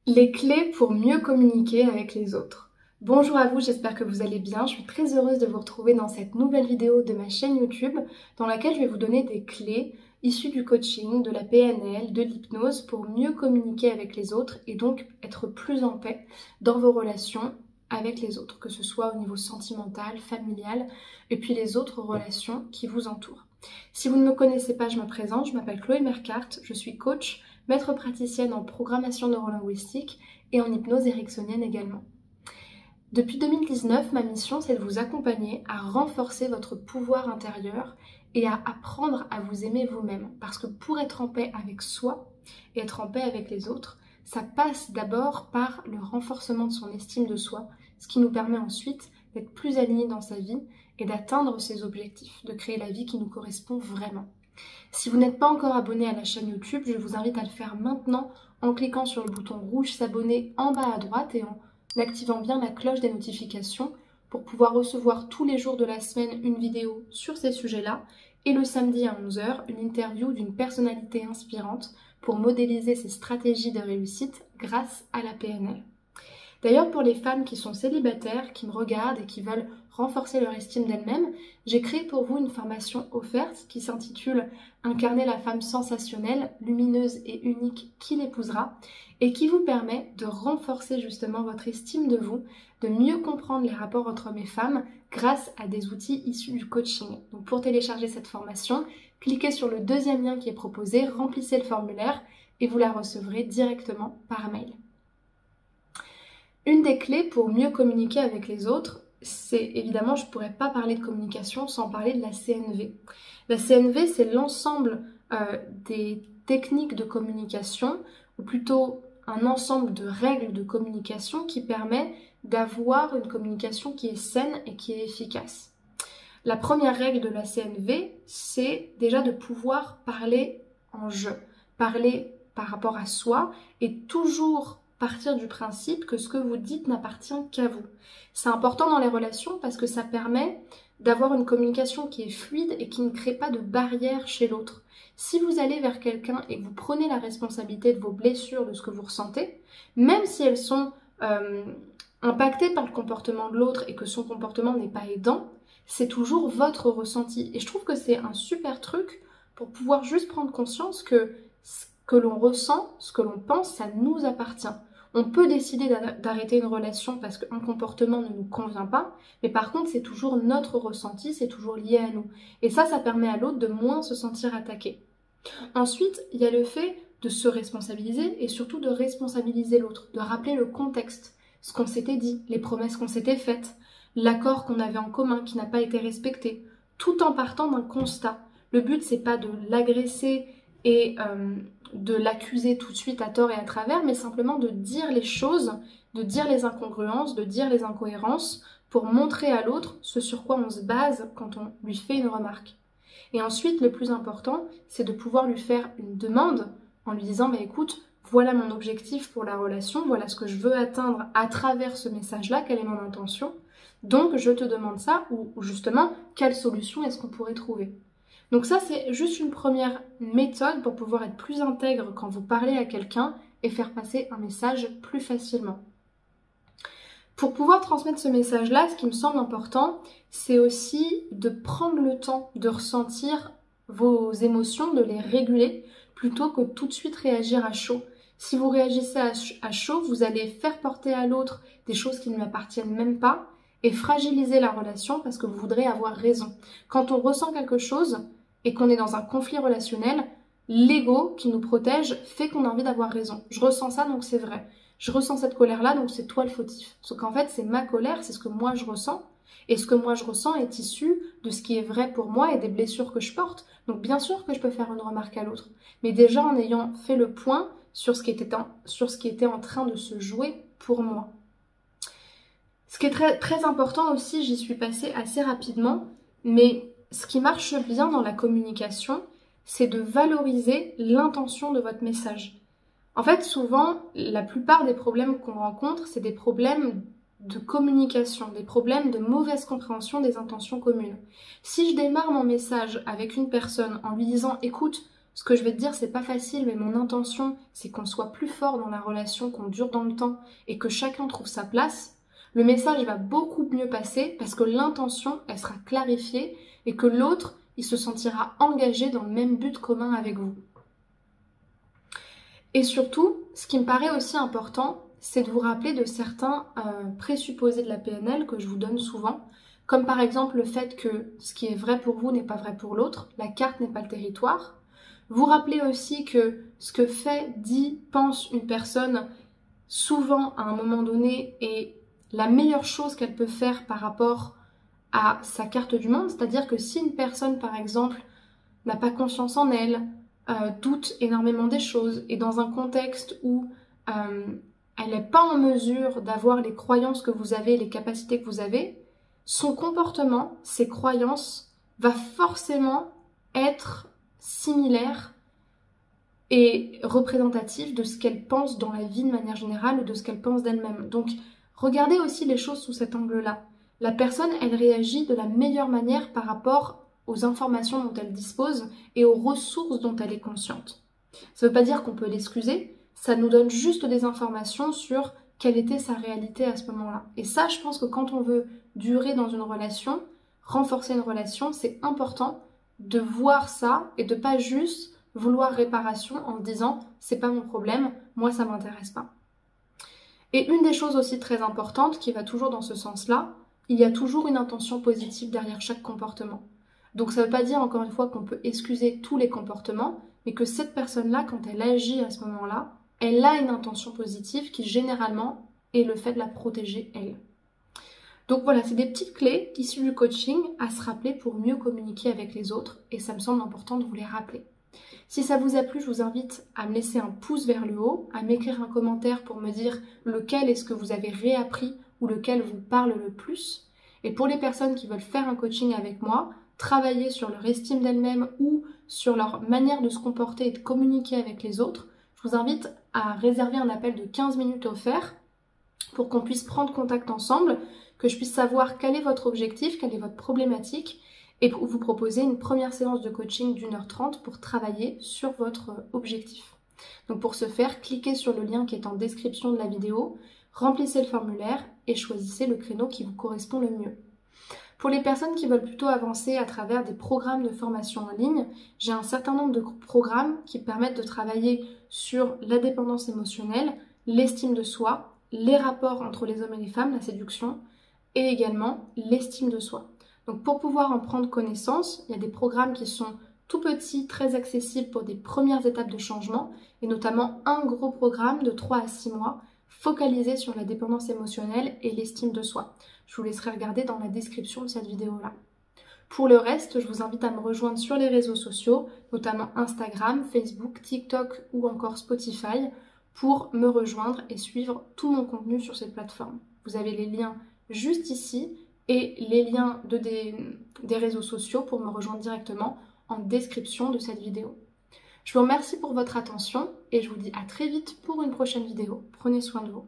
Les clés pour mieux communiquer avec les autres. Bonjour à vous, j'espère que vous allez bien. Je suis très heureuse de vous retrouver dans cette nouvelle vidéo de ma chaîne YouTube dans laquelle je vais vous donner des clés issues du coaching, de la PNL, de l'hypnose pour mieux communiquer avec les autres et donc être plus en paix dans vos relations avec les autres, que ce soit au niveau sentimental, familial et puis les autres relations qui vous entourent. Si vous ne me connaissez pas, je me présente, je m'appelle Chloé Mercart, je suis coach, maître praticienne en programmation neurolinguistique et en hypnose ericksonienne également. Depuis 2019, ma mission, c'est de vous accompagner à renforcer votre pouvoir intérieur et à apprendre à vous aimer vous-même. Parce que pour être en paix avec soi et être en paix avec les autres, ça passe d'abord par le renforcement de son estime de soi, ce qui nous permet ensuite d'être plus alignés dans sa vie et d'atteindre ses objectifs, de créer la vie qui nous correspond vraiment. Si vous n'êtes pas encore abonné à la chaîne YouTube, je vous invite à le faire maintenant en cliquant sur le bouton rouge s'abonner en bas à droite et en activant bien la cloche des notifications pour pouvoir recevoir tous les jours de la semaine une vidéo sur ces sujets-là et le samedi à 11 h, une interview d'une personnalité inspirante pour modéliser ses stratégies de réussite grâce à la PNL. D'ailleurs, pour les femmes qui sont célibataires, qui me regardent et qui veulent renforcer leur estime d'elles-mêmes, j'ai créé pour vous une formation offerte qui s'intitule « Incarner la femme sensationnelle, lumineuse et unique qui l'épousera » et qui vous permet de renforcer justement votre estime de vous, de mieux comprendre les rapports entre hommes et femmes grâce à des outils issus du coaching. Donc pour télécharger cette formation, cliquez sur le deuxième lien qui est proposé, remplissez le formulaire et vous la recevrez directement par mail. Une des clés pour mieux communiquer avec les autres, c'est évidemment, je ne pourrais pas parler de communication sans parler de la CNV. La CNV, c'est l'ensemble des techniques de communication, ou plutôt un ensemble de règles de communication qui permet d'avoir une communication qui est saine et qui est efficace. La première règle de la CNV, c'est déjà de pouvoir parler en je, parler par rapport à soi et toujours partir du principe que ce que vous dites n'appartient qu'à vous. C'est important dans les relations parce que ça permet d'avoir une communication qui est fluide et qui ne crée pas de barrière chez l'autre. Si vous allez vers quelqu'un et que vous prenez la responsabilité de vos blessures, de ce que vous ressentez, même si elles sont impactées par le comportement de l'autre et que son comportement n'est pas aidant, c'est toujours votre ressenti. Et je trouve que c'est un super truc pour pouvoir juste prendre conscience que ce que l'on ressent, ce que l'on pense, ça nous appartient. On peut décider d'arrêter une relation parce qu'un comportement ne nous convient pas, mais par contre, c'est toujours notre ressenti, c'est toujours lié à nous. Et ça permet à l'autre de moins se sentir attaqué. Ensuite, il y a le fait de se responsabiliser et surtout de responsabiliser l'autre, de rappeler le contexte, ce qu'on s'était dit, les promesses qu'on s'était faites, l'accord qu'on avait en commun qui n'a pas été respecté, tout en partant d'un constat. Le but, c'est pas de l'agresser et de l'accuser tout de suite à tort et à travers, mais simplement de dire les choses, de dire les incongruences, de dire les incohérences, pour montrer à l'autre ce sur quoi on se base quand on lui fait une remarque. Et ensuite, le plus important, c'est de pouvoir lui faire une demande en lui disant « écoute, voilà mon objectif pour la relation, voilà ce que je veux atteindre à travers ce message-là, quelle est mon intention, donc je te demande ça, ou justement, quelle solution est-ce qu'on pourrait trouver ?» Donc ça, c'est juste une première méthode pour pouvoir être plus intègre quand vous parlez à quelqu'un et faire passer un message plus facilement. Pour pouvoir transmettre ce message-là, ce qui me semble important, c'est aussi de prendre le temps de ressentir vos émotions, de les réguler, plutôt que tout de suite réagir à chaud. Si vous réagissez à chaud, vous allez faire porter à l'autre des choses qui ne lui appartiennent même pas et fragiliser la relation parce que vous voudrez avoir raison. Quand on ressent quelque chose et qu'on est dans un conflit relationnel, l'ego qui nous protège fait qu'on a envie d'avoir raison. Je ressens ça, donc c'est vrai. Je ressens cette colère-là, donc c'est toi le fautif. Sauf qu'en fait, c'est ma colère, c'est ce que moi je ressens. Et ce que moi je ressens est issu de ce qui est vrai pour moi et des blessures que je porte. Donc bien sûr que je peux faire une remarque à l'autre. Mais déjà en ayant fait le point sur ce qui était en train de se jouer pour moi. Ce qui est très, très important aussi, j'y suis passée assez rapidement, mais ce qui marche bien dans la communication, c'est de valoriser l'intention de votre message. En fait, souvent, la plupart des problèmes qu'on rencontre, c'est des problèmes de communication, des problèmes de mauvaise compréhension des intentions communes. Si je démarre mon message avec une personne en lui disant « écoute, Ce que je vais te dire, c'est pas facile, mais mon intention, c'est qu'on soit plus fort dans la relation, qu'on dure dans le temps et que chacun trouve sa place, le message va beaucoup mieux passer parce que l'intention, elle sera clarifiée et que l'autre, il se sentira engagé dans le même but commun avec vous. Et surtout, ce qui me paraît aussi important, c'est de vous rappeler de certains présupposés de la PNL que je vous donne souvent, comme par exemple le fait que ce qui est vrai pour vous n'est pas vrai pour l'autre, la carte n'est pas le territoire. Vous rappelez aussi que ce que fait, dit, pense une personne, souvent à un moment donné, est la meilleure chose qu'elle peut faire par rapport à sa carte du monde. C'est-à-dire que si une personne, par exemple, n'a pas confiance en elle, doute énormément des choses, et dans un contexte où elle n'est pas en mesure d'avoir les croyances que vous avez, les capacités que vous avez, son comportement, ses croyances, va forcément être similaire et représentatif de ce qu'elle pense dans la vie de manière générale ou de ce qu'elle pense d'elle-même. Donc, regardez aussi les choses sous cet angle-là. La personne, elle réagit de la meilleure manière par rapport aux informations dont elle dispose et aux ressources dont elle est consciente. Ça ne veut pas dire qu'on peut l'excuser, ça nous donne juste des informations sur quelle était sa réalité à ce moment-là. Et ça, je pense que quand on veut durer dans une relation, renforcer une relation, c'est important de voir ça et de pas juste vouloir réparation en se disant c'est pas mon problème, moi ça m'intéresse pas. Et une des choses aussi très importantes qui va toujours dans ce sens-là, il y a toujours une intention positive derrière chaque comportement. Donc ça ne veut pas dire encore une fois qu'on peut excuser tous les comportements, mais que cette personne-là, quand elle agit à ce moment-là, elle a une intention positive qui généralement est le fait de la protéger elle. Donc voilà, c'est des petites clés issues du coaching à se rappeler pour mieux communiquer avec les autres et ça me semble important de vous les rappeler. Si ça vous a plu, je vous invite à me laisser un pouce vers le haut, à m'écrire un commentaire pour me dire lequel est-ce que vous avez réappris ou lequel vous parle le plus. Et pour les personnes qui veulent faire un coaching avec moi, travailler sur leur estime d'elles-mêmes ou sur leur manière de se comporter et de communiquer avec les autres, je vous invite à réserver un appel de 15 minutes offert pour qu'on puisse prendre contact ensemble, que je puisse savoir quel est votre objectif, quelle est votre problématique et pour vous proposer une première séance de coaching d'1h30 pour travailler sur votre objectif. Donc pour ce faire, cliquez sur le lien qui est en description de la vidéo, remplissez le formulaire et choisissez le créneau qui vous correspond le mieux. Pour les personnes qui veulent plutôt avancer à travers des programmes de formation en ligne, j'ai un certain nombre de programmes qui permettent de travailler sur la dépendance émotionnelle, l'estime de soi, les rapports entre les hommes et les femmes, la séduction, et également l'estime de soi. Donc pour pouvoir en prendre connaissance, il y a des programmes qui sont tout petits, très accessibles pour des premières étapes de changement, et notamment un gros programme de 3 à 6 mois focalisé sur la dépendance émotionnelle et l'estime de soi. Je vous laisserai regarder dans la description de cette vidéo-là. Pour le reste, je vous invite à me rejoindre sur les réseaux sociaux, notamment Instagram, Facebook, TikTok ou encore Spotify, pour me rejoindre et suivre tout mon contenu sur cette plateforme. Vous avez les liens juste ici et les liens des réseaux sociaux pour me rejoindre directement en description de cette vidéo. Je vous remercie pour votre attention et je vous dis à très vite pour une prochaine vidéo. Prenez soin de vous.